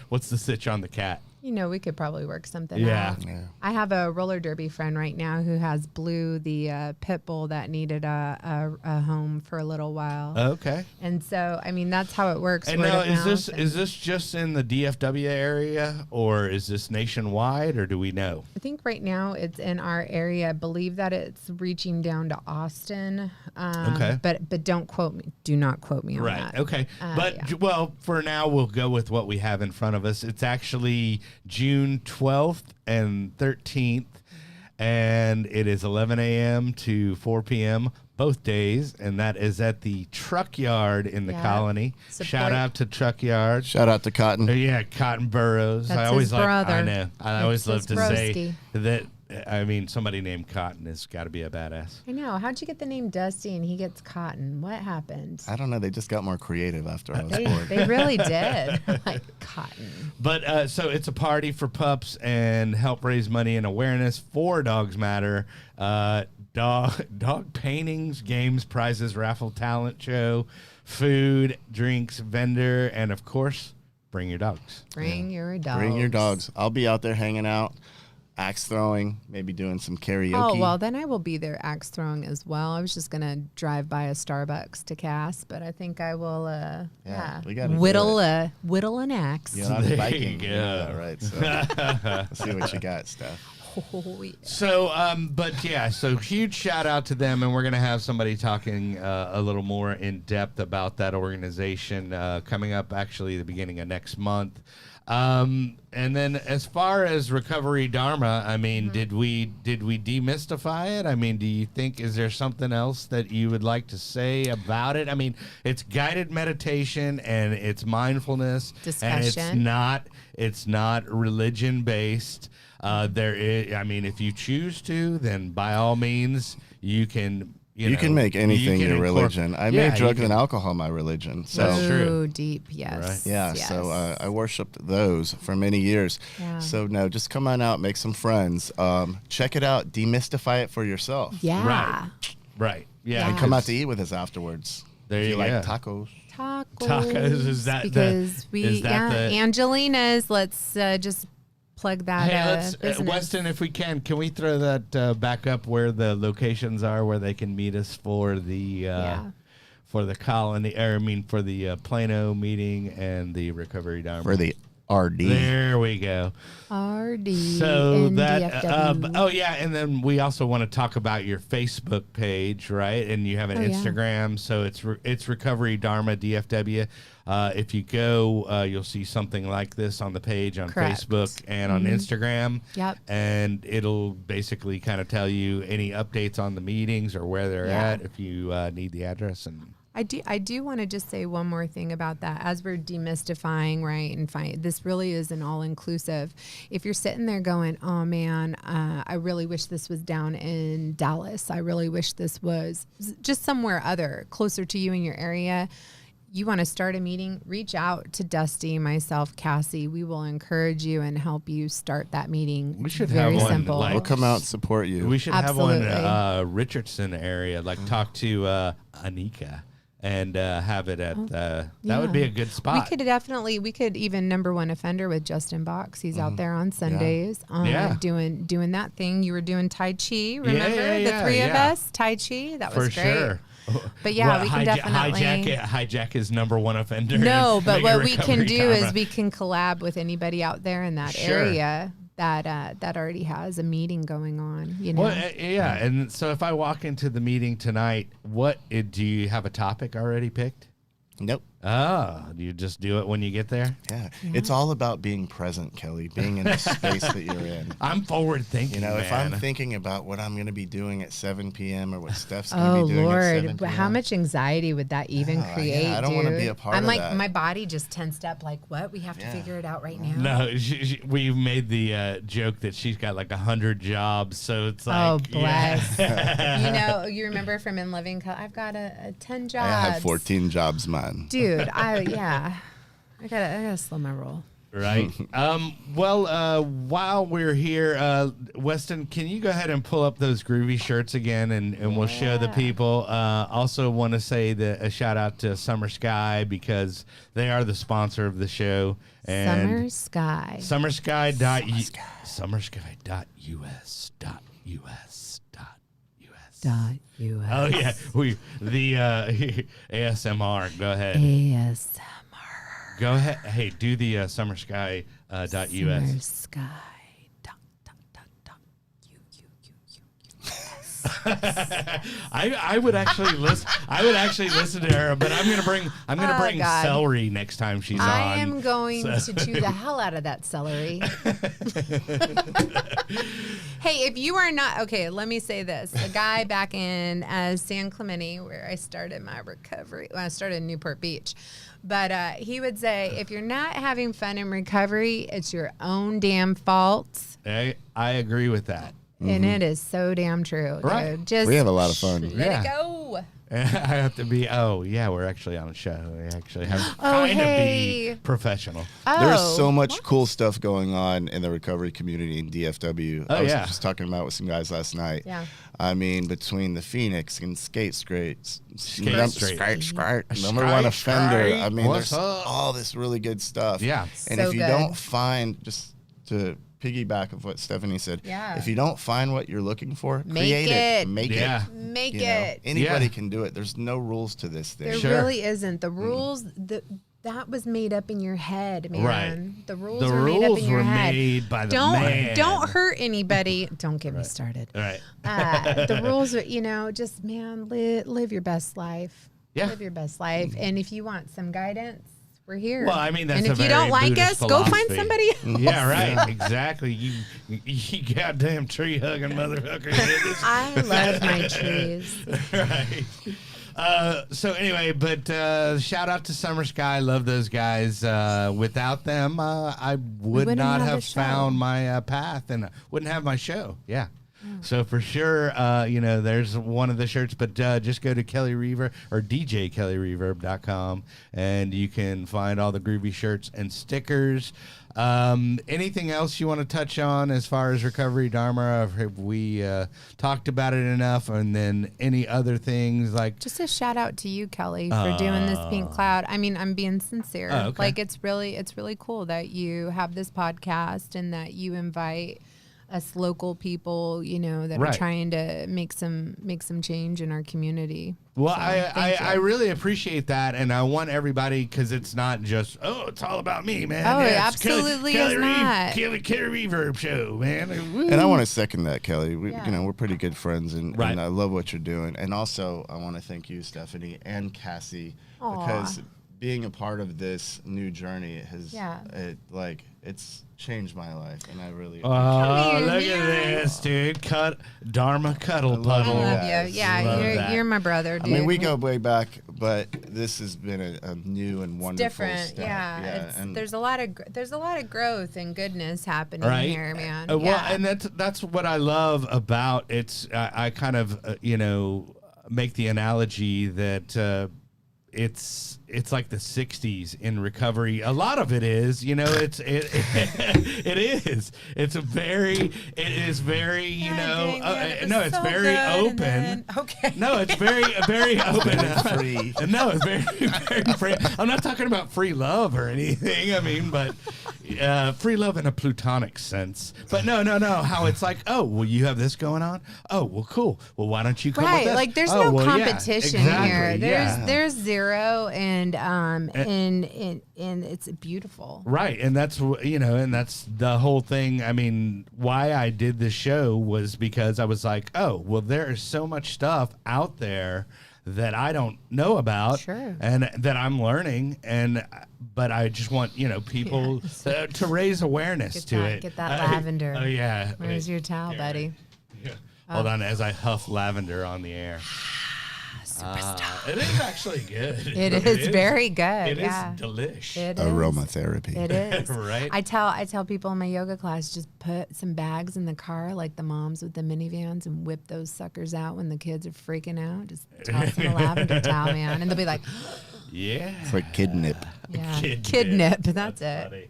what's the stitch on the cat? You know, we could probably work something Yeah. out. Yeah. I have a roller derby friend right now who has Blue, the pit bull that needed a home for a little while. Okay. And so, I mean, that's how it works. And word now, of is mouth this just in the DFW area, or is this nationwide, or do we know? I think right now it's in our area. I believe that it's reaching down to Austin. Okay. But don't quote me. Do not quote me on Right. that. Okay. Yeah. Well, for now, we'll go with what we have in front of us. It's actually June 12th and 13th, and it is 11 a.m. to 4 p.m. both days, and that is at the Truck Yard in the Yeah. Colony. Support- Shout out to Truck Yard. Shout out to Cotton. Yeah, Cotton Burrows. That's I always his like. brother. I know. I always love It's to his say broski. that. I mean, somebody named Cotton has got to be a badass. I know. How'd you get the name Dusty and he gets Cotton? What happened? I don't know. They just got more creative after I was They, born. they really did. Like Cotton. But so it's a party for pups and help raise money and awareness for Dogs Matter. Dog paintings, games, prizes, raffle, talent show, food, drinks, vendor, and of course, bring your dogs. Bring your dogs. Bring your dogs. I'll be out there hanging out, axe throwing, maybe doing some karaoke. Oh, well, then I will be there axe throwing as well. I was just going to drive by a Starbucks to cast, but I think I will, we gotta do whittle an axe. You're not There biking. you go. Yeah, right. So let's see what you got, Steph. Oh, yeah. So, so huge shout out to them, and we're going to have somebody talking a little more in depth about that organization coming up actually the beginning of next month. And then as far as Recovery Dharma, I mean, did we demystify it? I mean, do you think, is there something else that you would like to say about it? I mean, it's guided meditation and it's mindfulness. Discussion. And it's not religion based. There is, I mean, if you choose to, then by all means, you can. You can make anything you can your religion. I made drugs and alcohol my religion. So That's true. Oh, deep, yes. Right. yeah, yes. so I worshipped those for many years. Yeah. So no, just come on out, make some friends. Check it out, demystify it for yourself. Yeah. Right. Yeah. And come out to eat with us afterwards. There if you you like go. tacos. Tacos, is that because the Angelina's, let's just plug that Hey, let's business. Weston, if we can we throw that back up where the locations are where they can meet us for the for the colony, or I mean for the Plano meeting and the Recovery Dharma. For the RD. There we go. RD. So in that DFW. and then we also want to talk about your Facebook page, right? And you have an Instagram, so it's Recovery Dharma DFW. If you go, you'll see something like this on the page on Correct. Facebook and on Instagram. Yep. And it'll basically kind of tell you any updates on the meetings or where they're Yeah. at if you need the address and. I do want to just say one more thing about that as we're demystifying, right? And this really is an all-inclusive. If you're sitting there going, oh man, I really wish this was down in Dallas. I really wish this was just somewhere closer to you in your area. You want to start a meeting, reach out to Dusty, myself, Cassie. We will encourage you and help you start that meeting. We should Very have one. simple. Like, We'll come out and support you. We should Absolutely. have one Richardson area, like talk to Anika and have it at that would be a good spot. We could even number one offender with Justin Box. He's out there on Sundays doing that thing. You were doing Tai Chi, remember? The three of us, Tai Chi. That was great. Sure. But yeah, we can definitely hijack his number one offender. No, but what we can do is we can collab with anybody out there in that area that already has a meeting going on. You know. Well, yeah, and so if I walk into the meeting tonight, do you have a topic already picked? Nope. Oh, do you just do it when you get there? Yeah. It's all about being present, Kelly, being in the space that you're in. I'm forward thinking, if I'm thinking about what I'm going to be doing at 7 p.m. or what Steph's going to be doing at 7 p.m. How much anxiety would that even create, I don't want to be a part of that. I'm like, my body just tensed up like, what? We have to figure it out right now? No, we made the joke that she's got like 100 jobs, so it's like... Oh, bless. You remember from In Living Color, I've got 10 jobs. I have 14 jobs, man. Dude, I gotta slow my roll. Right. While we're here, Weston, can you go ahead and pull up those groovy shirts again, and we'll show the people. Also want to say a shout out to Summer Sky because they are the sponsor of the show. And Summersky.us. .us. Oh yeah, the ASMR. Go ahead. ASMR. Go ahead. Hey, do the Summersky.us. Summersky. I would actually listen. I would actually listen to her, but I'm gonna bring celery next time she's on. I am going to chew the hell out of that celery. Hey, if you are not okay, let me say this: a guy back in San Clemente, where I started my recovery. Well, I started in Newport Beach, but he would say, if you're not having fun in recovery, it's your own damn fault. I agree with that. And it is so damn true. Right. We have a lot of fun. Let it go. I have to be, we're actually on a show. We actually have to be professional. There's so much cool stuff going on in the recovery community in DFW. I was just talking about with some guys last night. Yeah. I mean, between the Phoenix and Skate Straight, number one offender. I mean, there's all this really good stuff. Yeah. And if you don't find, just to piggyback of what Stephany said, if you don't find what you're looking for, create it. Make it. Make it. Anybody can do it. There's no rules to this thing. There really isn't. The rules, that was made up in your head, man. Right. The rules were made up in your head. Made by the man. Don't hurt anybody. Don't get me started. Right. The rules are, just, man, live your best life. Yeah. Live your best life. And if you want some guidance, we're here. Well, I mean, that's and if you don't like us, go find somebody else. Yeah, right. Exactly. You goddamn tree hugging motherfucker. I love my trees. Right. So anyway, but shout out to Summer Sky. Love those guys. Without them, I would not have found my path and wouldn't have my show. Yeah. So for sure, there's one of the shirts, but just go to Kelly Reverb or DJKellyReverb.com and you can find all the groovy shirts and stickers. Anything else you want to touch on as far as Recovery Dharma? Have we talked about it enough? And then any other things like just a shout out to you, Kelly, for doing this Pink Cloud. I mean, I'm being sincere. Okay. Like it's really cool that you have this podcast and that you invite us local people, that are trying to make some change in our community. Well, so, I really appreciate that, and I want everybody, because it's not just, it's all about me, man. Oh, it absolutely is not. Kelly Reverb show, man. And I want to second that, Kelly. We're pretty good friends, and I love what you're doing. And also, I want to thank you, Stephany, and Cassie, because being a part of this new journey has it's changed my life, and I really look at this, dude. Dharma cuddle puddle. I love you. Yeah, you're my brother, dude. I mean, we go way back, but this has been a new and wonderful different. step. Yeah, and there's a lot of growth and goodness happening here, man. Well, and that's what I love about it. I kind of make the analogy that it's like the 60s in recovery. A lot of it is, it is. It is very, it's very very open. Okay. No, it's very open. Free. No, it's very free. I'm not talking about free love or anything. I mean, but free love in a platonic sense. But no. How it's like, oh, well, you have this going on. Oh, well, cool. Well, why don't you come with this? Like there's no competition here. Yeah. There's zero, and it's beautiful. Right, and that's and that's the whole thing. I mean, why I did this show was because I was like, oh, well, there is so much stuff out there that I don't know about, sure, and that I'm learning, but I just want people to raise awareness to it. Get that lavender. Oh yeah. Where's your towel, buddy? Yeah. Hold on, as I huff lavender on the air. It is actually good. It is very good. It is delish. It is. Aromatherapy. It is. Right. I tell people in my yoga class, just put some bags in the car, like the moms with the minivans, and whip those suckers out when the kids are freaking out. Just toss in a lavender towel, man, and they'll be like, yeah. It's like kid nip. Yeah, kid nip. That's it. Funny.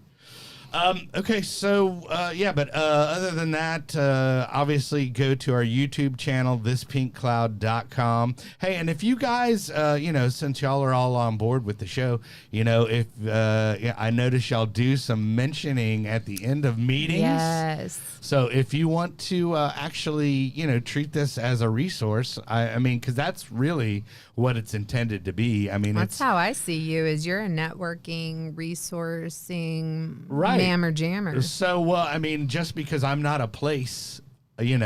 Okay, so but other than that, obviously go to our YouTube channel, thispinkcloud.com. Hey, and if you guys, since y'all are all on board with the show, if I notice y'all do some mentioning at the end of meetings. Yes. So if you want to actually, treat this as a resource, I mean, because that's really what it's intended to be. I mean, that's how I see you, is you're a networking, resourcing, right. Mammer jammer. So, well, I mean, just because I'm not a place, but you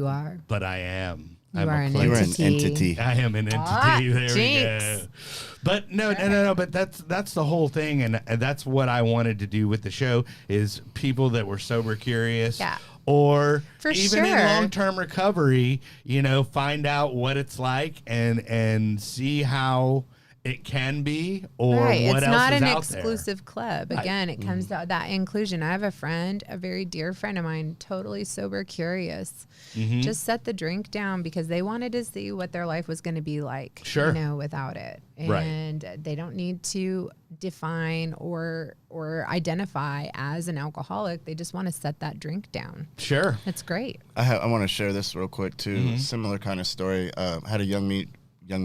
are. But I am. You're an entity. I am an entity. There we go. But no. But that's the whole thing, and that's what I wanted to do with the show, is people that were sober curious. Yeah. Or for even sure. in long-term recovery, find out what it's like and see how it can be, or what else is out there. It's not an exclusive club. Again, it comes to that inclusion. I have a friend, a very dear friend of mine, totally sober curious, just set the drink down because they wanted to see what their life was going to be like, sure, without it. And they don't need to define or identify as an alcoholic. They just want to set that drink down. Sure. That's great. I want to share this real quick too. Similar kind of story. Had a young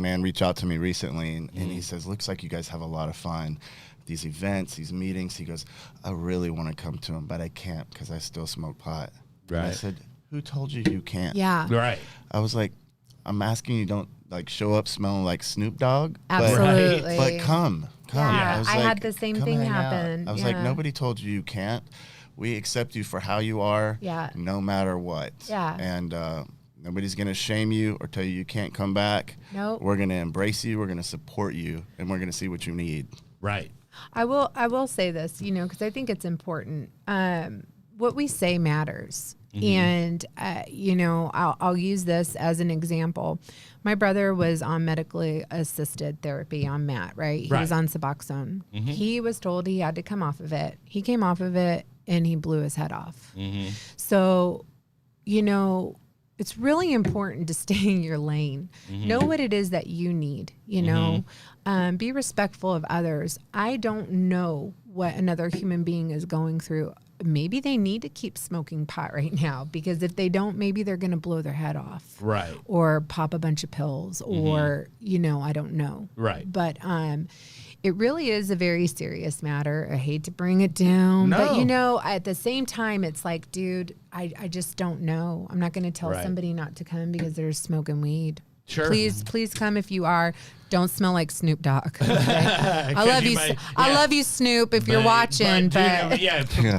man reach out to me recently, and he says, looks like you guys have a lot of fun, these events, these meetings. He goes, I really want to come to them, but I can't because I still smoke pot. Right. And I said, who told you you can't? Yeah. Right. I was like, I'm asking you, don't show up smelling like Snoop Dogg. Absolutely. But come. Yeah. I like, had the same thing happen. I was like, nobody told you can't. We accept you for how you are, no matter what. Yeah. And nobody's going to shame you or tell you can't come back. Nope. We're going to embrace you. We're going to support you. And we're going to see what you need. Right. I will say this, because I think it's important. What we say matters. And, I'll use this as an example. My brother was on medically assisted therapy on MAT, right? He was on Suboxone. He was told he had to come off of it. He came off of it and he blew his head off. So, it's really important to stay in your lane. Know what it is that you need, be respectful of others. I don't know what another human being is going through. Maybe they need to keep smoking pot right now, because if they don't, maybe they're going to blow their head off. Right. Or pop a bunch of pills or, I don't know. Right. But, it really is a very serious matter. I hate to bring it down, but at the same time, it's like, dude, I just don't know. I'm not going to tell somebody not to come because they're smoking weed. Sure. Please come if you are. Don't smell like Snoop Dogg. Okay? I love you. I love you, Snoop. If you're watching, but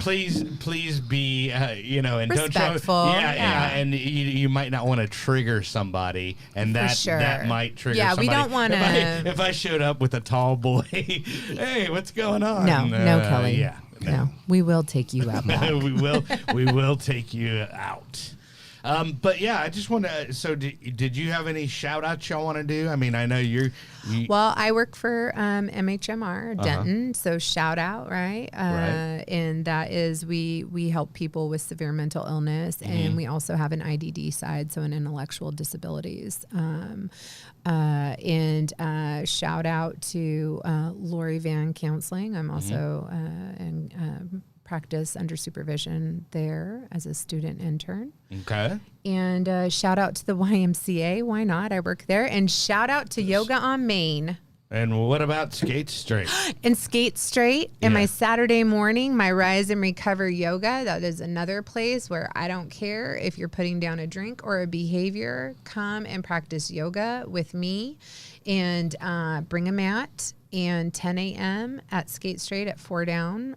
please be, and respectful. Don't show. And you might not want to trigger somebody, and that might trigger. Yeah, somebody. we don't want to. If I showed up with a tall boy, hey, what's going on? No, Kelly. Yeah, no, we will take you out. we will take you out. But yeah, I just want to. So, did you have any shout outs y'all want to do? I mean, I know Well, I work for MHMR Denton, so shout out, right? And that is we help people with severe mental illness, and we also have an IDD side, so an intellectual disabilities. And shout out to Lori Van Counseling. I'm also in practice under supervision there as a student intern. Okay. And shout out to the YMCA. Why not? I work there. And shout out to Yoga on Main. And what about Skate Straight? And Skate Straight. And my Saturday morning, my Rise and Recover Yoga. That is another place where I don't care if you're putting down a drink or a behavior. Come and practice yoga with me and bring a mat. And 10 a.m. at Skate Straight at 4 Down,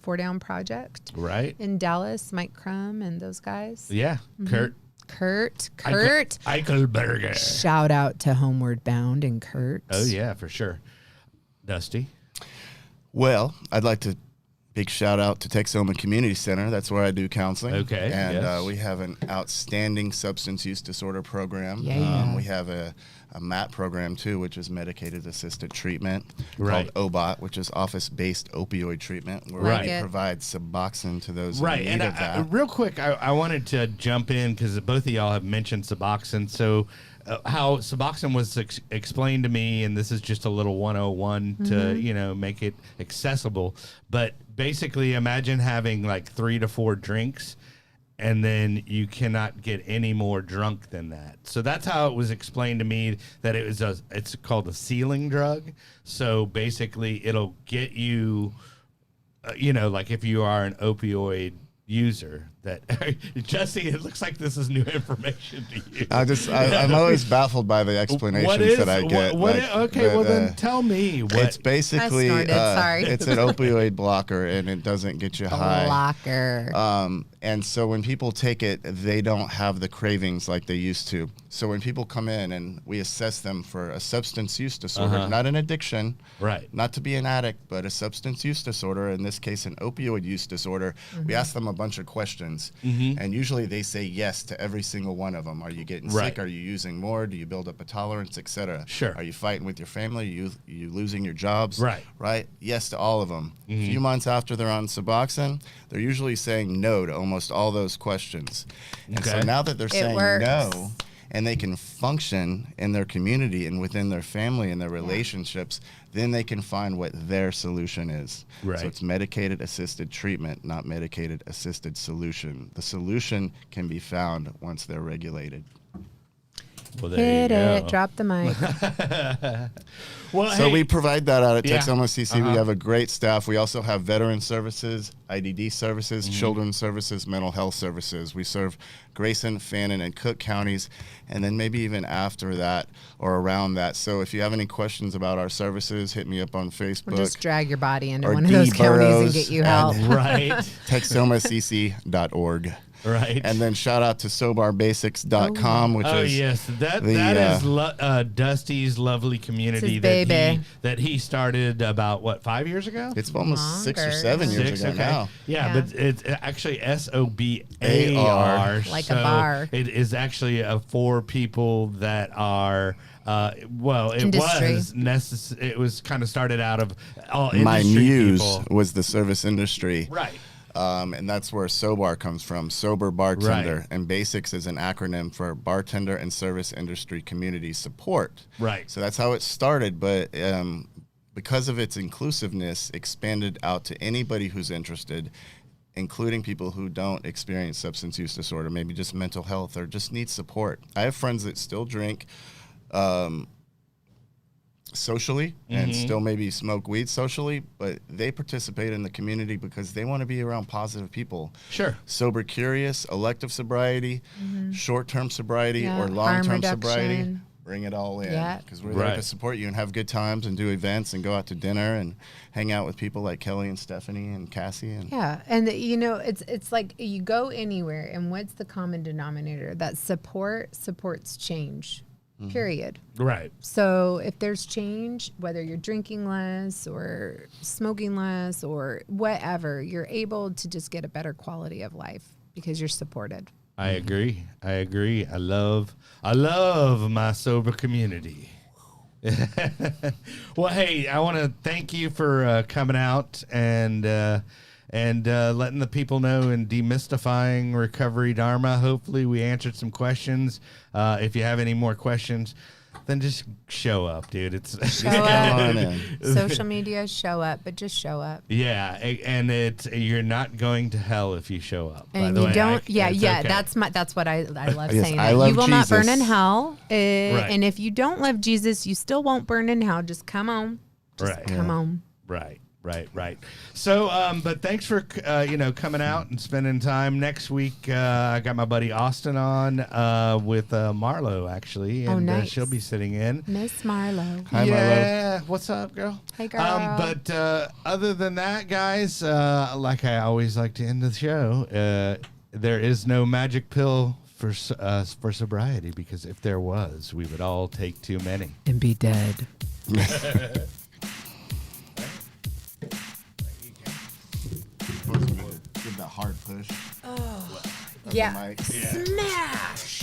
4 Down Project. Right. In Dallas, Mike Crum and those guys. Yeah. Kurt. Eichelberger. Shout out to Homeward Bound and Kurt. Oh, yeah, for sure. Dusty? Well, I'd like to big shout out to Texoma Community Center. That's where I do counseling. Okay. And we have an outstanding substance use disorder program. We have a MAT program too, which is medicated assisted treatment, called OBOT, which is office-based opioid treatment, where we provide Suboxone to those in need of that. Real quick, I wanted to jump in because both of y'all have mentioned Suboxone. So how Suboxone was explained to me, and this is just a little 101 to make it accessible. But basically, imagine having like 3 to 4 drinks, and then you cannot get any more drunk than that. So that's how it was explained to me, that it's called a ceiling drug. So basically, it'll get you, like if you are an opioid user. That Jesse, it looks like this is new information to you. I'm always baffled by the explanations that I get. Well then tell me. It's basically it's an opioid blocker, and it doesn't get you high. Blocker. And so when people take it, they don't have the cravings like they used to. So when people come in and we assess them for a substance use disorder, not an addiction, not to be an addict, but a substance use disorder, in this case an opioid use disorder, we ask them a bunch of questions. And usually they say yes to every single one of them. Are you getting sick? Are you using more? Do you build up a tolerance, etc.? Sure. Are you fighting with your family? Are you losing your jobs? Right. Yes to all of them. A few months after they're on Suboxone, they're usually saying no to almost all those questions. And so now that they're saying no, and they can function in their community and within their family and their relationships, then they can find what their solution is. So it's medicated assisted treatment, not medicated assisted solution. The solution can be found once they're regulated. Well, there you go. Drop the mic. So we provide that out at Texoma CC. We have a great staff. We also have veteran services, IDD services, children's services, mental health services. We serve Grayson, Fannin, and Cook counties, and then maybe even after that or around that. So if you have any questions about our services, hit me up on Facebook. We'll just drag your body into one of those counties and get you help. TexomaCC.org. Right. And then shout out to SoBarBasics.com, which is that is Dusty's lovely community that he started about 5 years ago? It's almost 6 or 7 years ago now. Yeah, but it's actually SOBAR, like a bar. It is actually for people that are it was kind of started out of all industry my muse people. Was the service industry. Right. And that's where SOBAR comes from, sober bartender. And BASICS is an acronym for Bartender and Service Industry Community Support. Right. So that's how it started, but because of its inclusiveness, expanded out to anybody who's interested, including people who don't experience substance use disorder, maybe just mental health or just need support. I have friends that still drink. socially and still maybe smoke weed socially, but they participate in the community because they want to be around positive people. Sure. Sober curious, elective sobriety, short-term sobriety, or long-term sobriety. Bring it all in, because we're there to support you and have good times and do events and go out to dinner and hang out with people like Kelly and Stephany and Cassie. And and it's like you go anywhere, and what's the common denominator? That supports change. Period. Right. So if there's change, whether you're drinking less or smoking less or whatever, you're able to just get a better quality of life because you're supported. I agree. I love my sober community. Well, hey, I want to thank you for coming out and letting the people know and demystifying recovery dharma. Hopefully we answered some questions. If you have any more questions, then just show up, dude. Show up. Social media, show up, but just show up. Yeah, and you're not going to hell if you show up. And by the way, don't. Okay. That's what I love Yes, saying. I love you will not Jesus. burn in hell, and if you don't love Jesus, you still won't burn in hell. Just come on. Come on. Right. So, but thanks for, coming out and spending time. Next week, I got my buddy Austin on with Marlo, actually. And nice. She'll be sitting in. Miss Marlo. Hi, yeah. What's up, girl? Hey, girl. But other than that, guys, like I always like to end the show, there is no magic pill for sobriety, because if there was, we would all take too many. And be dead. Give that hard push. Oh, yeah. Smash.